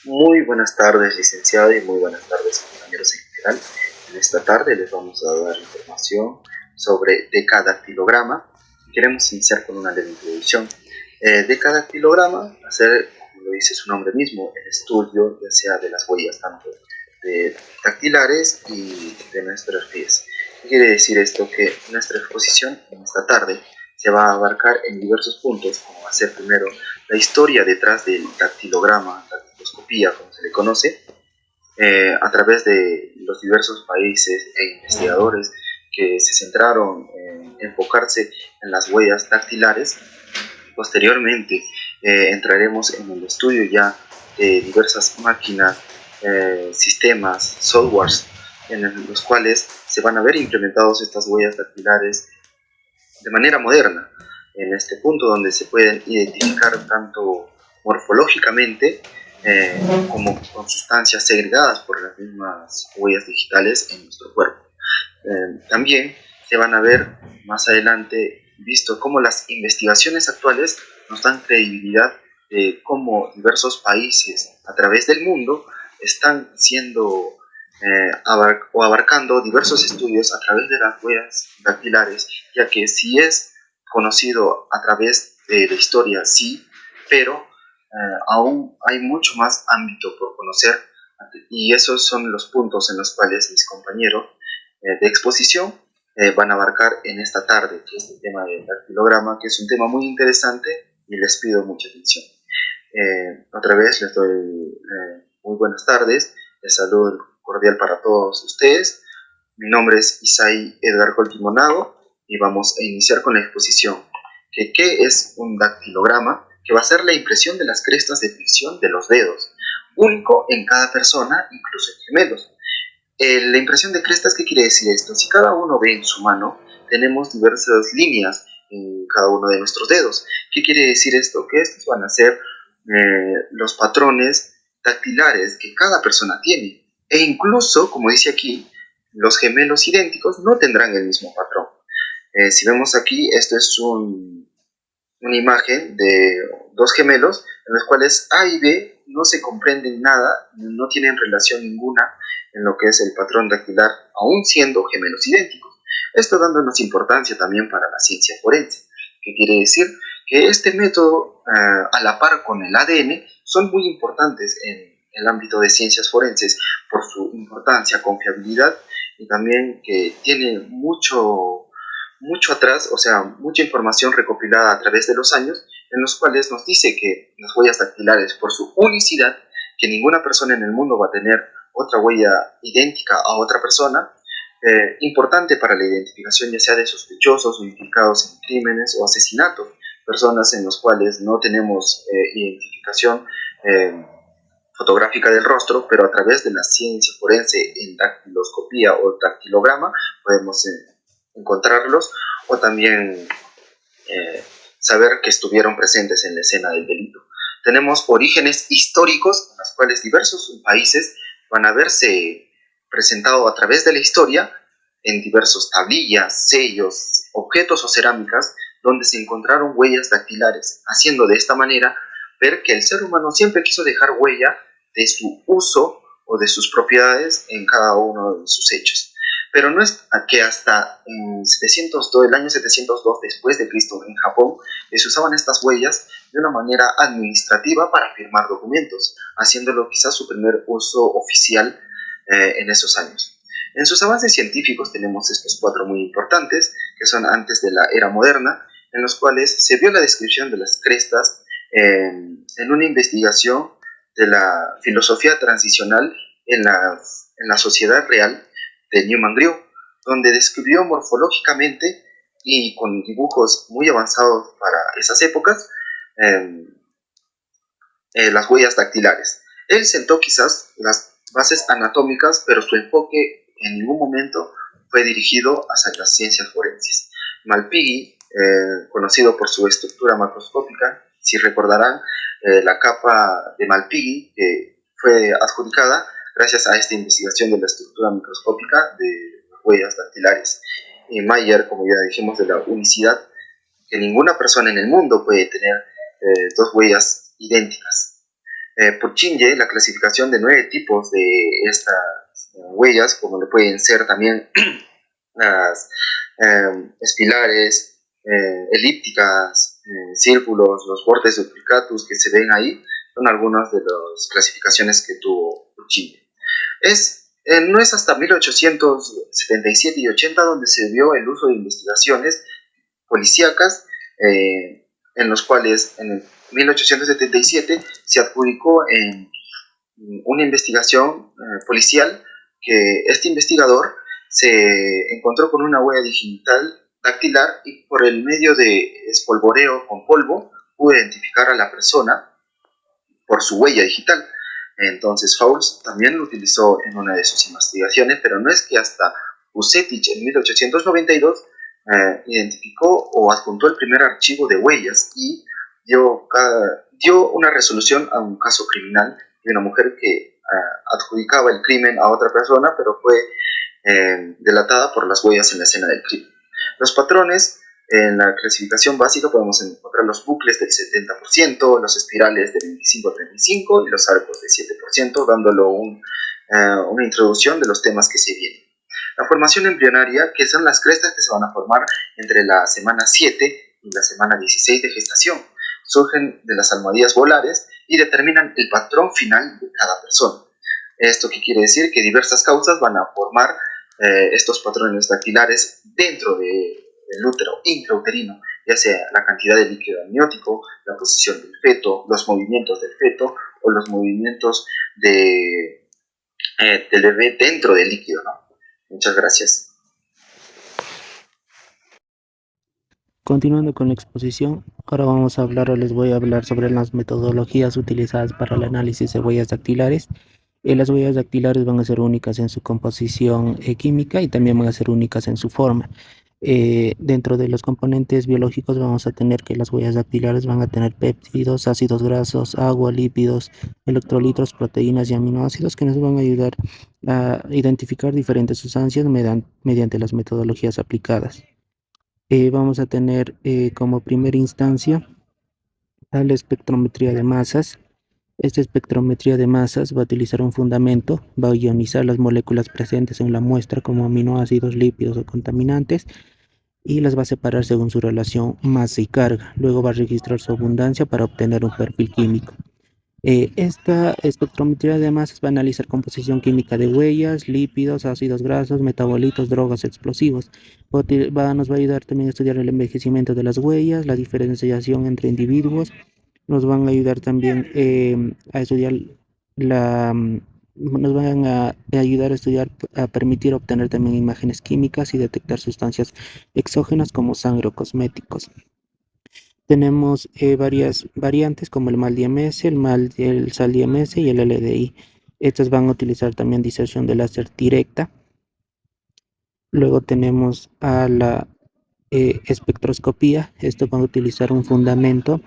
Muy buenas tardes, licenciado, y muy buenas tardes, compañeros en general. En esta tarde les vamos a dar información sobre decadactilograma. Queremos iniciar con una leve introducción. Decadactilograma, hacer, como lo dice su nombre mismo, el estudio ya sea de las huellas tanto de dactilares y de nuestros pies. ¿Qué quiere decir esto? Que nuestra exposición en esta tarde se va a abarcar en diversos puntos, como hacer primero la historia detrás del dactilograma, dactiloscopía, como se le conoce, a través de los diversos países e investigadores que se centraron en enfocarse en las huellas dactilares. Posteriormente entraremos en el estudio ya de diversas máquinas, sistemas, softwares, en los cuales se van a ver implementados estas huellas dactilares de manera moderna, en este punto donde se pueden identificar tanto morfológicamente como con sustancias segregadas por las mismas huellas digitales en nuestro cuerpo. También se van a ver más adelante visto cómo las investigaciones actuales nos dan credibilidad de cómo diversos países a través del mundo están siendo abarcando diversos estudios a través de las huellas dactilares, ya que si es conocido a través de la historia, sí, pero aún hay mucho más ámbito por conocer, y esos son los puntos en los cuales mis compañeros de exposición van a abarcar en esta tarde, que es el tema del dactilograma, que es un tema muy interesante y les pido mucha atención. Otra vez les doy muy buenas tardes, les saludo cordial para todos ustedes. Mi nombre es Isaí Edgar Coltimonago y vamos a iniciar con la exposición. ¿Qué es un dactilograma? Que va a ser la impresión de las crestas de fricción de los dedos, único en cada persona, incluso en gemelos. La impresión de crestas, ¿qué quiere decir esto? Si cada uno ve en su mano, tenemos diversas líneas en cada uno de nuestros dedos. ¿Qué quiere decir esto? Que estos van a ser los patrones dactilares que cada persona tiene. E incluso, como dice aquí, los gemelos idénticos no tendrán el mismo patrón. Si vemos aquí, esto es una imagen de dos gemelos en los cuales A y B no se comprenden nada, no tienen relación ninguna en lo que es el patrón dactilar, aún siendo gemelos idénticos. Esto dándonos importancia también para la ciencia forense, que quiere decir que este método, a la par con el ADN, son muy importantes en el ámbito de ciencias forenses por su importancia, confiabilidad y también que tiene mucho atrás, o sea, mucha información recopilada a través de los años, en los cuales nos dice que las huellas dactilares, por su unicidad, que ninguna persona en el mundo va a tener otra huella idéntica a otra persona, importante para la identificación ya sea de sospechosos o implicados en crímenes o asesinatos, personas en las cuales no tenemos identificación fotográfica del rostro, pero a través de la ciencia forense en dactiloscopía o dactilograma podemos encontrarlos o también saber que estuvieron presentes en la escena del delito. Tenemos orígenes históricos en los cuales diversos países van a verse presentado a través de la historia en diversos tablillas, sellos, objetos o cerámicas donde se encontraron huellas dactilares, haciendo de esta manera ver que el ser humano siempre quiso dejar huella de su uso o de sus propiedades en cada uno de sus hechos. Pero no es que hasta el año 702 después de Cristo en Japón se usaban estas huellas de una manera administrativa para firmar documentos, haciéndolo quizás su primer uso oficial en esos años. En sus avances científicos tenemos estos cuatro muy importantes, que son antes de la era moderna, en los cuales se vio la descripción de las crestas en una investigación de la filosofía transicional en la sociedad real de Newman Grew, donde describió morfológicamente y con dibujos muy avanzados para esas épocas eh, las huellas dactilares. Él sentó quizás las bases anatómicas, pero su enfoque en ningún momento fue dirigido hacia las ciencias forenses. Malpighi, conocido por su estructura macroscópica, si recordarán, la capa de Malpighi que fue adjudicada gracias a esta investigación de la estructura microscópica de las huellas dactilares. Y Mayer, como ya dijimos, de la unicidad, que ninguna persona en el mundo puede tener dos huellas idénticas. Purkinje la clasificación de 9 tipos de estas huellas, como lo pueden ser también las espilares, elípticas, círculos, los bordes duplicatus que se ven ahí, son algunas de las clasificaciones que tuvo Purkinje. No es hasta 1877 y 80 donde se vio el uso de investigaciones policíacas, en los cuales en 1877 se adjudicó en una investigación policial que este investigador se encontró con una huella digital dactilar y por el medio de espolvoreo con polvo pudo identificar a la persona por su huella digital. Entonces Fowles también lo utilizó en una de sus investigaciones, pero no es que hasta Vucetich en 1892 identificó o adjuntó el primer archivo de huellas y dio una resolución a un caso criminal de una mujer que adjudicaba el crimen a otra persona, pero fue delatada por las huellas en la escena del crimen. Los patrones en la clasificación básica podemos encontrar los bucles del 70%, los espirales del 25-35% y los arcos del 7%, dándolo una introducción de los temas que se vienen. La formación embrionaria, que son las crestas que se van a formar entre la semana 7 y la semana 16 de gestación, surgen de las almohadillas volares y determinan el patrón final de cada persona. ¿Esto qué quiere decir? Que diversas causas van a formar estos patrones dactilares dentro del útero intrauterino, ya sea la cantidad de líquido amniótico, la posición del feto, los movimientos del feto o los movimientos del bebé dentro del líquido, ¿no? Muchas gracias. Continuando con la exposición, ahora vamos a hablar o les voy a hablar sobre las metodologías utilizadas para el análisis de huellas dactilares. Las huellas dactilares van a ser únicas en su composición química y también van a ser únicas en su forma. Dentro de los componentes biológicos vamos a tener que las huellas dactilares van a tener péptidos, ácidos grasos, agua, lípidos, electrolitos, proteínas y aminoácidos que nos van a ayudar a identificar diferentes sustancias mediante las metodologías aplicadas. Vamos a tener como primera instancia a la espectrometría de masas. Esta espectrometría de masas va a utilizar un fundamento, va a ionizar las moléculas presentes en la muestra como aminoácidos, lípidos o contaminantes y las va a separar según su relación masa y carga. Luego va a registrar su abundancia para obtener un perfil químico. Esta espectrometría de masas va a analizar composición química de huellas, lípidos, ácidos grasos, metabolitos, drogas, explosivos. Nos va a ayudar también a estudiar el envejecimiento de las huellas, la diferenciación entre individuos. Nos van a ayudar también a estudiar la... nos van a ayudar a estudiar, a permitir obtener también imágenes químicas y detectar sustancias exógenas como sangre o cosméticos. Tenemos varias variantes como el MAL-DMS, el SAL-DMS y el LDI. Estas van a utilizar también diserción de láser directa. Luego tenemos a la espectroscopía. Esto va a utilizar un fundamento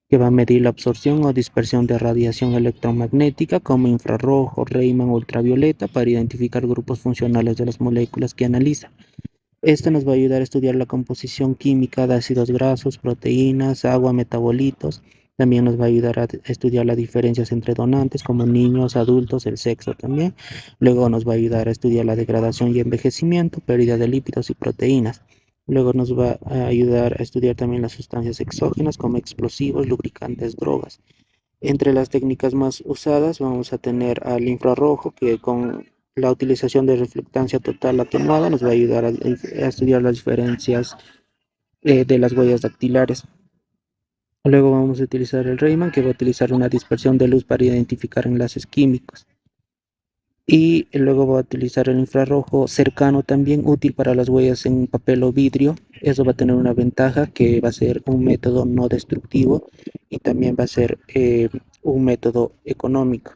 que va a medir la absorción o dispersión de radiación electromagnética como infrarrojo, Raman o ultravioleta para identificar grupos funcionales de las moléculas que analiza. Esto nos va a ayudar a estudiar la composición química de ácidos grasos, proteínas, agua, metabolitos. También nos va a ayudar a estudiar las diferencias entre donantes como niños, adultos, el sexo también. Luego nos va a ayudar a estudiar la degradación y envejecimiento, pérdida de lípidos y proteínas. Luego nos va a ayudar a estudiar también las sustancias exógenas como explosivos, lubricantes, drogas. Entre las técnicas más usadas vamos a tener al infrarrojo, que con la utilización de reflectancia total atenuada nos va a ayudar a estudiar las diferencias de las huellas dactilares. Luego vamos a utilizar el Raman, que va a utilizar una dispersión de luz para identificar enlaces químicos. Y luego va a utilizar el infrarrojo cercano también, útil para las huellas en papel o vidrio. Eso va a tener una ventaja que va a ser un método no destructivo y también va a ser un método económico.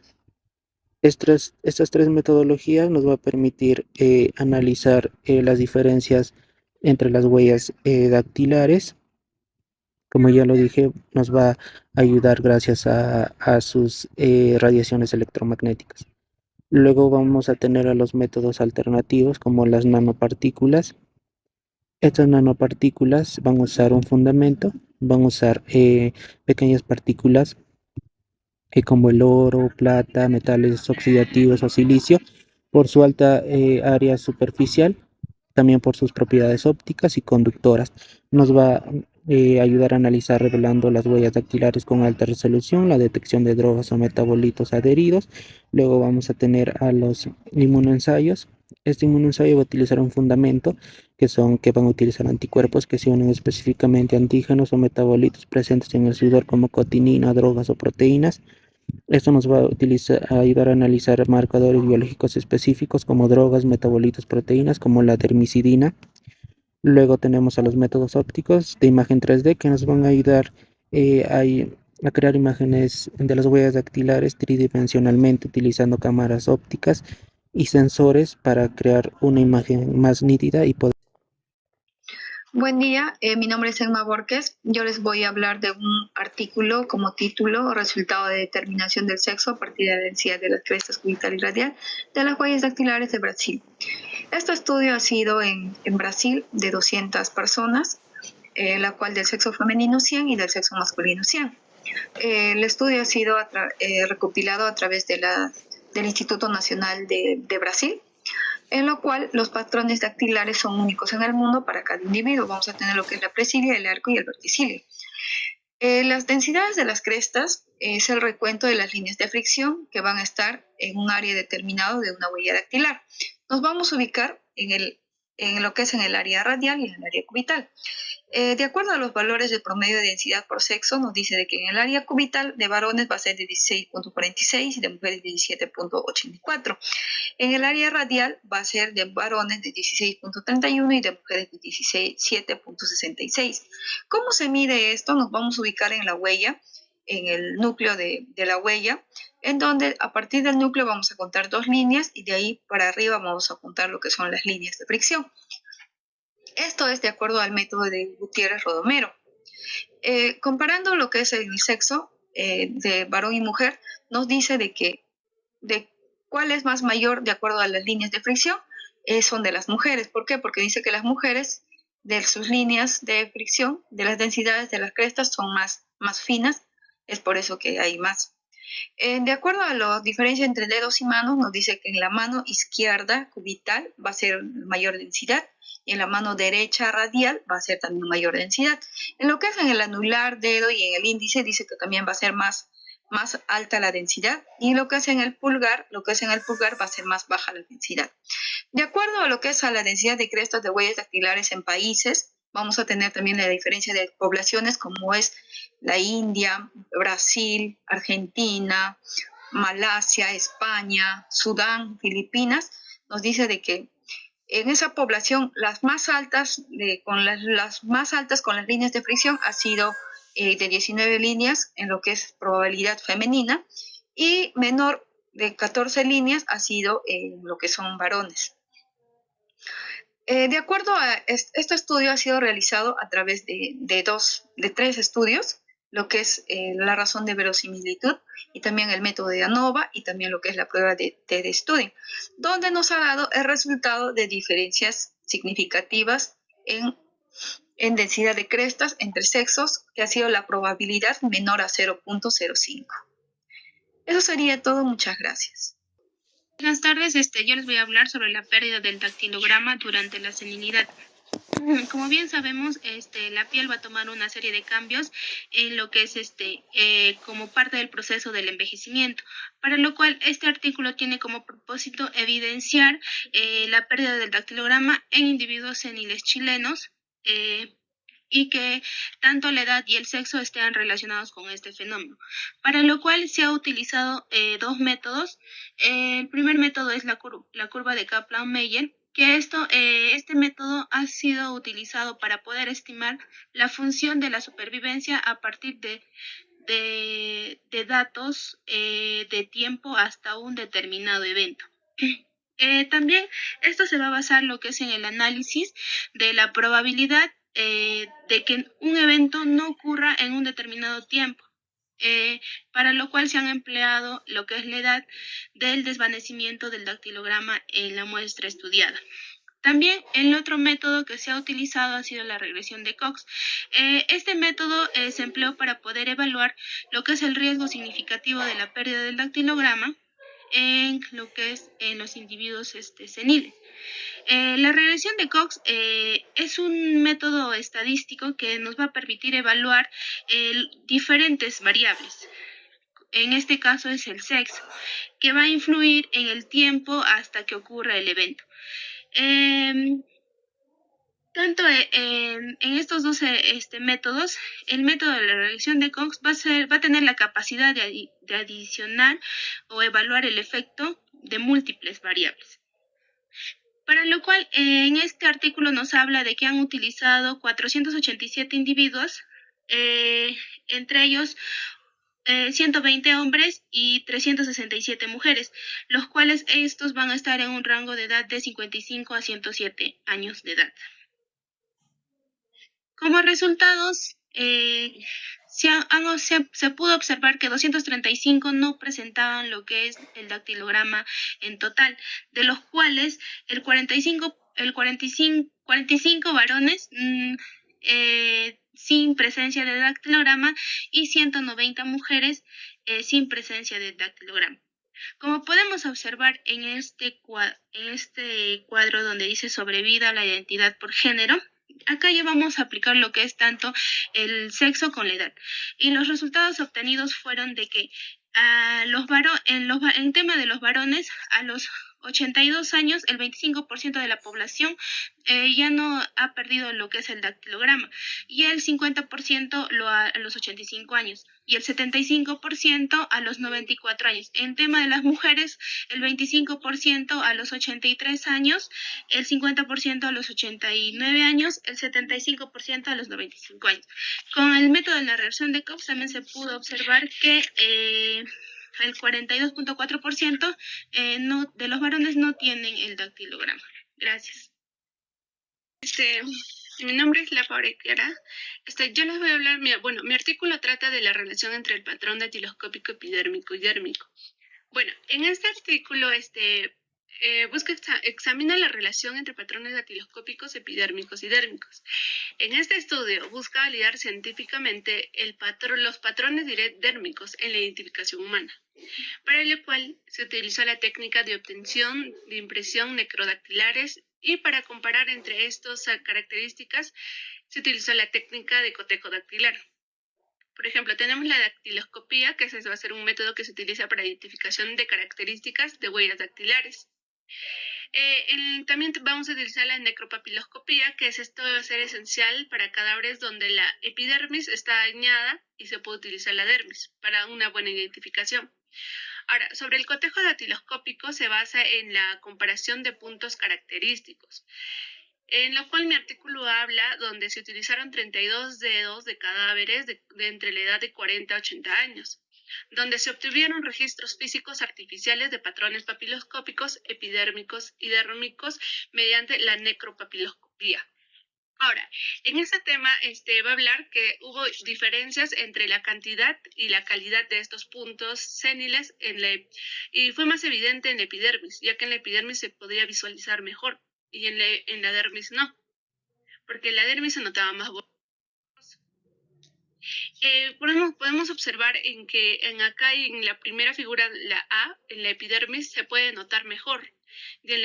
Estas tres metodologías nos va a permitir analizar las diferencias entre las huellas dactilares. Como ya lo dije, nos va a ayudar gracias a sus radiaciones electromagnéticas. Luego vamos a tener a los métodos alternativos como las nanopartículas. Estas nanopartículas van a usar un fundamento, van a usar pequeñas partículas como el oro, plata, metales oxidativos o silicio, por su alta área superficial, también por sus propiedades ópticas y conductoras. Nos va a ayudar a analizar revelando las huellas dactilares con alta resolución, la detección de drogas o metabolitos adheridos. Luego vamos a tener a los inmunoensayos. Este inmunoensayo va a utilizar un fundamento que van a utilizar anticuerpos que se unen específicamente a antígenos o metabolitos presentes en el sudor como cotinina, drogas o proteínas. Esto nos va a a ayudar a analizar marcadores biológicos específicos como drogas, metabolitos, proteínas, como la dermicidina. Luego tenemos a los métodos ópticos de imagen 3D que nos van a ayudar a crear imágenes de las huellas dactilares tridimensionalmente utilizando cámaras ópticas y sensores para crear una imagen más nítida y poder. Buen día, mi nombre es Emma Borges. Yo les voy a hablar de un artículo como título, resultado de determinación del sexo a partir de la densidad de las crestas cubital y radial de las huellas dactilares de Brasil. Este estudio ha sido en Brasil de 200 personas, la cual del sexo femenino 100 y del sexo masculino 100. El estudio ha sido recopilado a través del Instituto Nacional de Brasil, en lo cual los patrones dactilares son únicos en el mundo para cada individuo. Vamos a tener lo que es la presilia, el arco y el verticilio. Las densidades de las crestas es el recuento de las líneas de fricción que van a estar en un área determinado de una huella dactilar. Nos vamos a ubicar en lo que es en el área radial y en el área cubital. De acuerdo a los valores de promedio de densidad por sexo, nos dice de que en el área cubital de varones va a ser de 16.46 y de mujeres de 17.84. En el área radial va a ser de varones de 16.31 y de mujeres de 17.66. ¿Cómo se mide esto? Nos vamos a ubicar en la huella, en el núcleo de la huella, en donde a partir del núcleo vamos a contar dos líneas y de ahí para arriba vamos a contar lo que son las líneas de fricción. Esto es de acuerdo al método de Gutiérrez-Rodomero. Comparando lo que es el sexo de varón y mujer, nos dice de cuál es más mayor de acuerdo a las líneas de fricción, son de las mujeres. ¿Por qué? Porque dice que las mujeres de sus líneas de fricción, de las densidades de las crestas son más finas, es por eso que hay más. De acuerdo a la diferencia entre dedos y manos, nos dice que en la mano izquierda cubital va a ser mayor densidad y en la mano derecha radial va a ser también mayor densidad. En lo que es en el anular, dedo y en el índice dice que también va a ser más alta la densidad y lo que es en el pulgar, va a ser más baja la densidad. De acuerdo a lo que es a la densidad de crestas de huellas dactilares en países, vamos a tener también la diferencia de poblaciones como es la India, Brasil, Argentina, Malasia, España, Sudán, Filipinas. Nos dice de que en esa población las más altas con las líneas de fricción ha sido de 19 líneas en lo que es probabilidad femenina y menor de 14 líneas ha sido en lo que son varones. De acuerdo a este estudio ha sido realizado a través de tres estudios, lo que es la razón de verosimilitud y también el método de ANOVA y también lo que es la prueba de Study, donde nos ha dado el resultado de diferencias significativas en densidad de crestas entre sexos, que ha sido la probabilidad menor a 0.05. Eso sería todo, muchas gracias. Buenas tardes, yo les voy a hablar sobre la pérdida del dactilograma durante la senilidad. Como bien sabemos, la piel va a tomar una serie de cambios en lo que es como parte del proceso del envejecimiento, para lo cual este artículo tiene como propósito evidenciar la pérdida del dactilograma en individuos seniles chilenos, y que tanto la edad y el sexo estén relacionados con este fenómeno, para lo cual se ha utilizado dos métodos. El primer método es la curva de Kaplan-Meier, que este método ha sido utilizado para poder estimar la función de la supervivencia a partir de datos de tiempo hasta un determinado evento. También esto se va a basar lo que es en el análisis de la probabilidad de que un evento no ocurra en un determinado tiempo, para lo cual se han empleado lo que es la edad del desvanecimiento del dactilograma en la muestra estudiada. También el otro método que se ha utilizado ha sido la regresión de Cox. Este método se empleó para poder evaluar lo que es el riesgo significativo de la pérdida del dactilograma en lo que es en los individuos seniles. La regresión de Cox es un método estadístico que nos va a permitir evaluar diferentes variables. En este caso es el sexo, que va a influir en el tiempo hasta que ocurra el evento. Tanto en estos dos métodos, el método de la regresión de Cox va a tener la capacidad de adicionar o evaluar el efecto de múltiples variables. Para lo cual, en este artículo nos habla de que han utilizado 487 individuos, entre ellos 120 hombres y 367 mujeres, los cuales estos van a estar en un rango de edad de 55 a 107 años de edad. Como resultados, se pudo observar que 235 no presentaban lo que es el dactilograma en total, de los cuales el 45 varones sin presencia de dactilograma y 190 mujeres sin presencia de dactilograma. Como podemos observar en este cuadro donde dice sobrevida la identidad por género, acá ya vamos a aplicar lo que es tanto el sexo con la edad. Y los resultados obtenidos fueron de que en tema de los varones, a los 82 años, el 25% de la población ya no ha perdido lo que es el dactilograma, y el 50% a los 85 años, y el 75% a los 94 años. En tema de las mujeres, el 25% a los 83 años, el 50% a los 89 años, el 75% a los 95 años. Con el método de la regresión de Cox también se pudo observar que el 42.4% de los varones no tienen el dactilograma. Gracias. Mi nombre es Laura Chiara. Yo les voy a hablar, mi artículo trata de la relación entre el patrón datiloscópico epidérmico y dérmico. Bueno, en este artículo examina la relación entre patrones datiloscópicos epidérmicos y dérmicos. En este estudio busca validar científicamente los patrones dérmicos en la identificación humana, para lo cual se utilizó la técnica de obtención de impresión necrodactilares, y para comparar entre estas características se utilizó la técnica de cotejo dactilar. Por ejemplo, tenemos la dactiloscopía, que va a ser un método que se utiliza para identificación de características de huellas dactilares. También vamos a utilizar la necropapiloscopía, que esto va a ser esencial para cadáveres donde la epidermis está dañada y se puede utilizar la dermis para una buena identificación. Ahora, sobre el cotejo datiloscópico se basa en la comparación de puntos característicos, en lo cual mi artículo habla donde se utilizaron 32 dedos de cadáveres de entre la edad de 40 a 80 años, donde se obtuvieron registros físicos artificiales de patrones papiloscópicos, epidérmicos y dérmicos mediante la necropapiloscopía. Ahora, en este tema va a hablar que hubo diferencias entre la cantidad y la calidad de estos puntos séniles y fue más evidente en la epidermis, ya que en la epidermis se podía visualizar mejor y en la dermis no, porque en la dermis se notaba más borroso. Podemos observar que acá en la primera figura, la A, en la epidermis se puede notar mejor, y en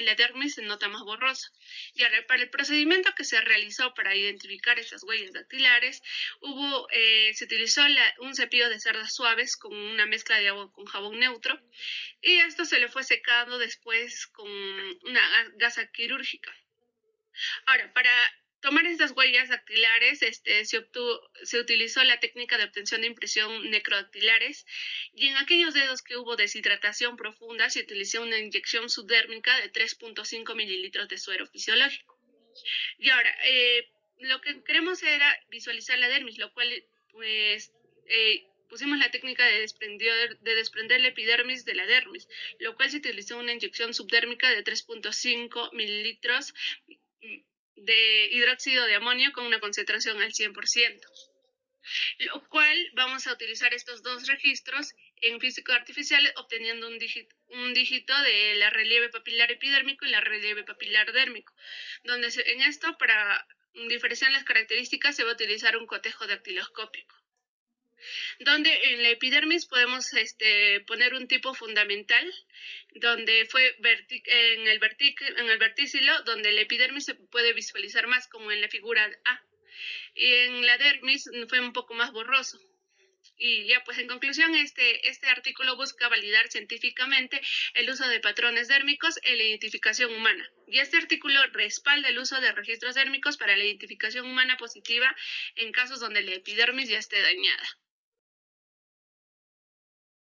la dermis se nota más borroso. Y ahora, para el procedimiento que se realizó para identificar estas huellas dactilares, se utilizó un cepillo de cerdas suaves con una mezcla de agua con jabón neutro, y esto se le fue secando después con una gasa quirúrgica. Ahora, para tomar estas huellas dactilares, se utilizó la técnica de obtención de impresión necrodactilares, y en aquellos dedos que hubo deshidratación profunda se utilizó una inyección subdérmica de 3.5 mililitros de suero fisiológico. Y ahora, lo que queremos era visualizar la dermis, lo cual pusimos la técnica de desprender la epidermis de la dermis, lo cual se utilizó una inyección subdérmica de 3.5 mililitros de hidróxido de amonio con una concentración al 100%, lo cual vamos a utilizar estos dos registros en física artificial, obteniendo un dígito de la relieve papilar epidérmico y la relieve papilar dérmico, donde en esto, para diferenciar las características, se va a utilizar un cotejo dactiloscópico, donde en la epidermis podemos poner un tipo fundamental, donde fue en el verticilo, donde el epidermis se puede visualizar más, como en la figura A, y en la dermis fue un poco más borroso. Y ya, pues en conclusión, este artículo busca validar científicamente el uso de patrones dérmicos en la identificación humana. Y este artículo respalda el uso de registros dérmicos para la identificación humana positiva en casos donde la epidermis ya esté dañada.